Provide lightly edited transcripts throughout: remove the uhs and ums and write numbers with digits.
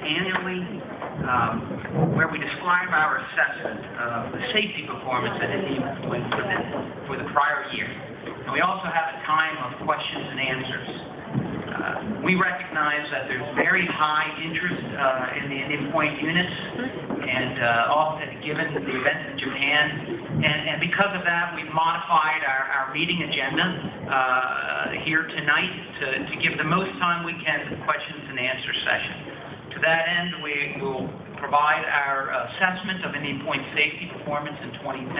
annually, where we describe our assessment of the safety performance at any point for the prior year. And we also have a time of questions and answers. We recognize that there's very high interest in the Indian Point units, and often given the event in Japan, and because of that, we've modified our meeting agenda here tonight to give the most time we can to the questions and answer session. To that end, we will provide our assessment of Indian Point safety performance in 2010,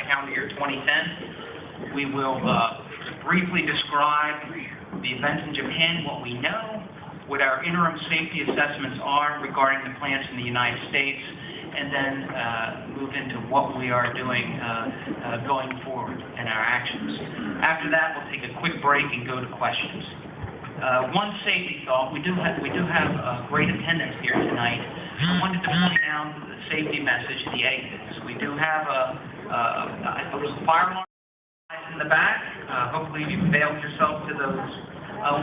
calendar year 2010. We will briefly describe the events in Japan, what we know, what our interim safety assessments are regarding the plants in the United States, and then move into what we are doing going forward in our actions. After that, we'll take a quick break and go to questions. One safety thought: we do have great attendance here tonight. I wanted to point out the safety message at the exits. We do have a fire alarm in the back. Hopefully you've availed yourself to those.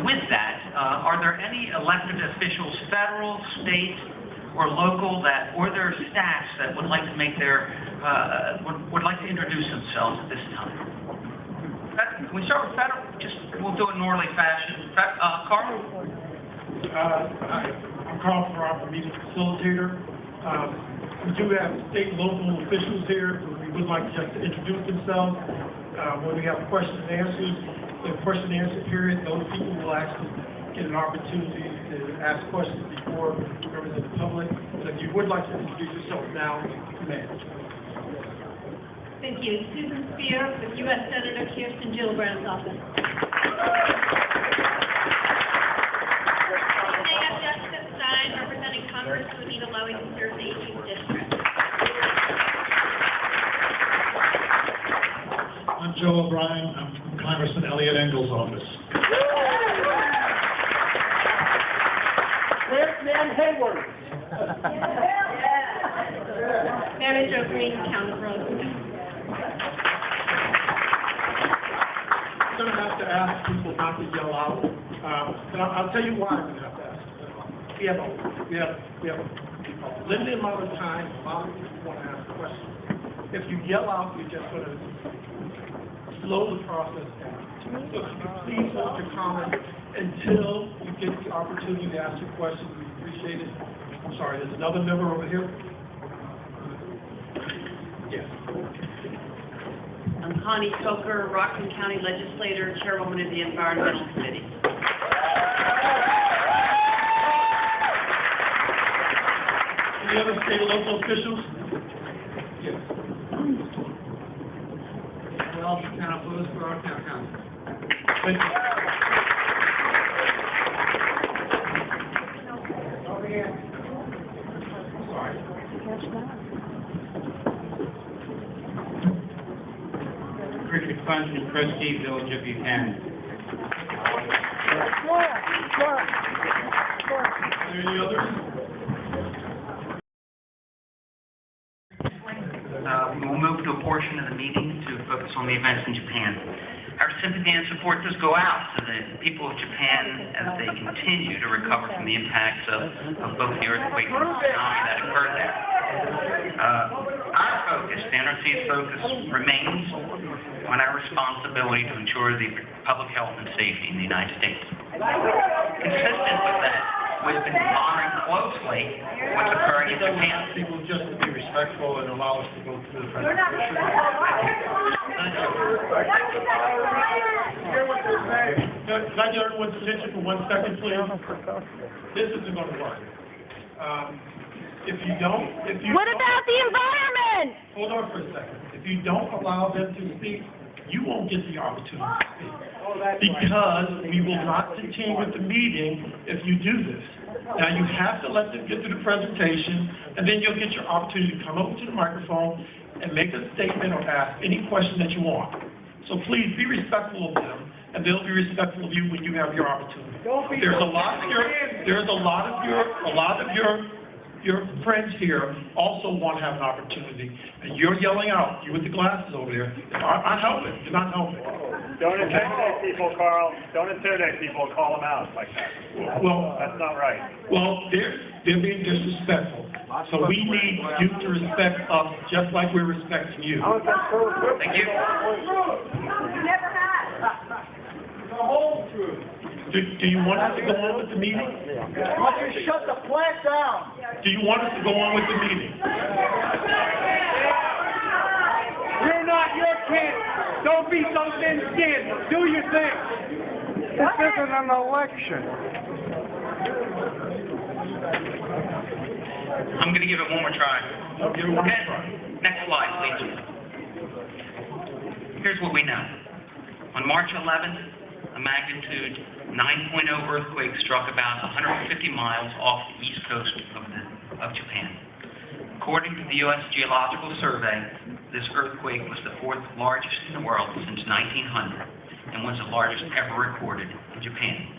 With that, are there any elected officials, federal, state, or local, or their staffs that would like to make would like to introduce themselves at this time? Can we start with federal? We'll do it in orderly fashion. Carl? Hi, I'm Carl Farrar, the meeting facilitator. We do have state and local officials here who we would like just to introduce themselves. When we have questions and answers, the question and answer period, those people will actually get an opportunity to ask questions before members of the public. But if you would like to introduce yourself now, you may. Thank you. Susan Spear with U.S. Senator Kirsten Gillibrand's office. I have Jessica Stein representing Congress Anita Lowy, who serves the 18th District. I'm Joe O'Brien. I'm from Congressman Elliot Engel's office. Where's Nan Hayward? Mary Jo Green, Count of Rose. I'm going to have to ask people not to yell out. And I'll tell you why I'm going to have to ask them. We have a limited amount of time. A lot of people want to ask questions. If you yell out, you're just going to slow the process down. So if you could please hold your comment until you get the opportunity to ask your question, we appreciate it. I'm sorry, there's another member over here. Yes. I'm Connie Coker, Rockland County Legislator, Chairwoman of the Environmental Committee. Any other state or local officials? Yes. Well, kind of close for our town. Thank you. Over here. Sorry. Richard Funson, trustee, Village of Buchanan. Are there any others? We'll move to a portion of the meeting to focus on the events in Japan. Our sympathy and support does go out to the people of Japan as they continue to recover from the impacts of both the earthquake and the tsunami that occurred there. Our focus, the NRC's focus, remains on our responsibility to ensure the public health and safety in the United States. Consistent with that, we've been monitoring closely what's occurring in Japan. People just to be respectful and allow us to go through the presentation. Can I get everyone's attention for 1 second, please? This isn't going to work. What about the environment? Hold on for a second. If you don't allow them to speak, you won't get the opportunity to speak. Because we will not continue with the meeting if you do this. Now, you have to let them get through the presentation, and then you'll get your opportunity to come over to the microphone and make a statement or ask any question that you want. So please be respectful of them, and they'll be respectful of you when you have your opportunity. There's a lot of your your friends here also want to have an opportunity, and you're yelling out, you with the glasses over there, I'm helping, you're not helping. Don't intimidate people, Carl. Don't intimidate people and call them out like that. Well, That's not right. well, they're being disrespectful. So we need you to respect us just like we're respecting you. Thank you. Do you want us to go on with the meeting? Why don't you shut the plant down? Do you want us to go on with the meeting? You're not your kid. Don't be so thin-skinned. Do your thing. This isn't an election. I'm going to give it one more try. Give it one more Okay. try. Next slide, please. Here's what we know. On March 11th, a magnitude 9.0 earthquake struck about 150 miles off the east coast of Japan. According to the U.S. Geological Survey, this earthquake was the fourth largest in the world since 1900 and was the largest ever recorded in Japan.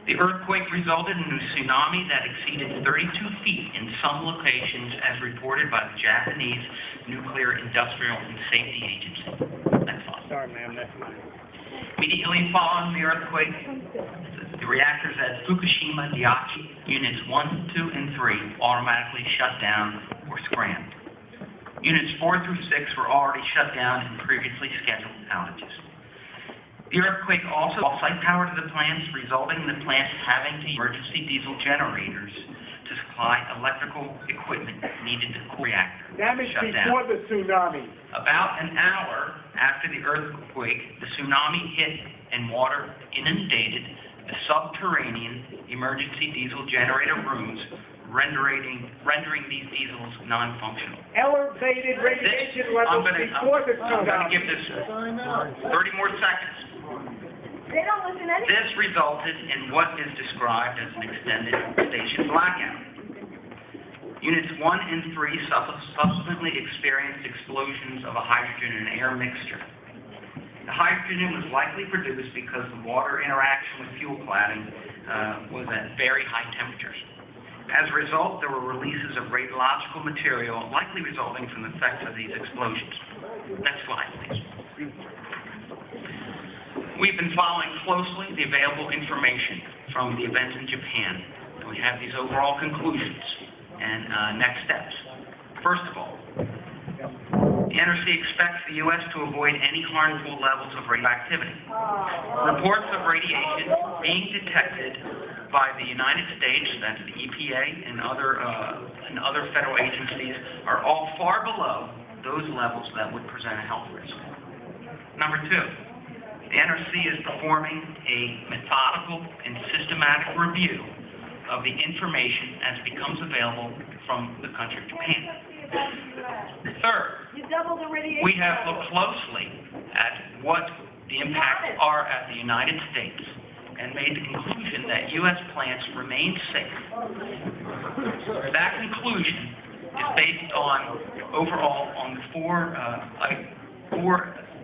The earthquake resulted in a tsunami that exceeded 32 feet in some locations as reported by the Japanese Nuclear Industrial and Safety Agency. Next slide. Sorry, ma'am. Next slide. Immediately following the earthquake, the reactors at Fukushima Daiichi Units 1, 2, and 3 automatically shut down or scrambled. Units 4 through 6 were already shut down in previously scheduled outages. The earthquake also off-site power to the plants, resulting in the plants having to use emergency diesel generators to supply electrical equipment needed to cool the reactor. Damage Shut before down. the tsunami. About an hour after the earthquake, the tsunami hit and water inundated the subterranean emergency diesel generator rooms, rendering these diesels non-functional. Elevated radiation levels before the I'm going to tsunami. give this 30 more seconds. They don't listen anyway. This resulted in what is described as an extended station blackout. Units 1 and 3 subsequently experienced explosions of a hydrogen and air mixture. The hydrogen was likely produced because the water interaction with fuel cladding was at very high temperatures. As a result, there were releases of radiological material likely resulting from the effects of these explosions. Next slide, please. We've been following closely the available information from the events in Japan, and we have these overall conclusions and next steps. First of all, the NRC expects the U.S. to avoid any harmful levels of radioactivity. Reports of radiation being detected by the United States, that's the EPA, and other federal agencies, are all far below those levels that would present a health risk. Number two, the NRC is performing a methodical and systematic review of the information as it becomes available from the country of Japan. Third, we have looked closely at what the impacts are at the United States and made the conclusion that U.S. plants remain safe. That conclusion is based on, overall, on four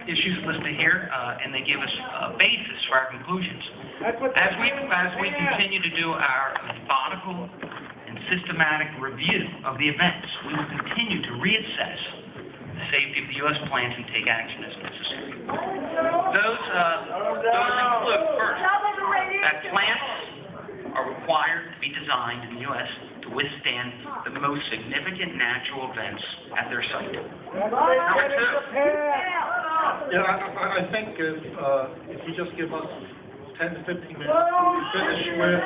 issues listed here, and they give us a basis for our conclusions. As we continue to do our methodical and systematic review of the events, we will continue to reassess the safety of the U.S. plants and take action as necessary. Those include, first, that plants are required to be designed in the U.S. to withstand the most significant natural events at their site. Number two, Yeah, I think if you just give us 10 to 15 minutes, we finish with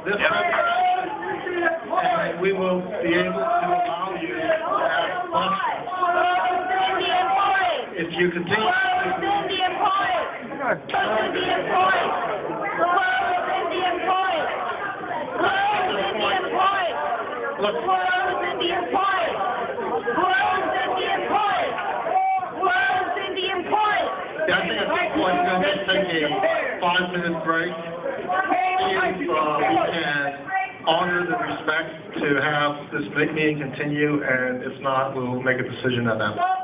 this presentation, and we will be able to allow you to ask questions. If you continue I think at this point, we're going to take a 5-minute break. See if we can honor the respect to have this meeting continue, and if not, we'll make a decision at that point.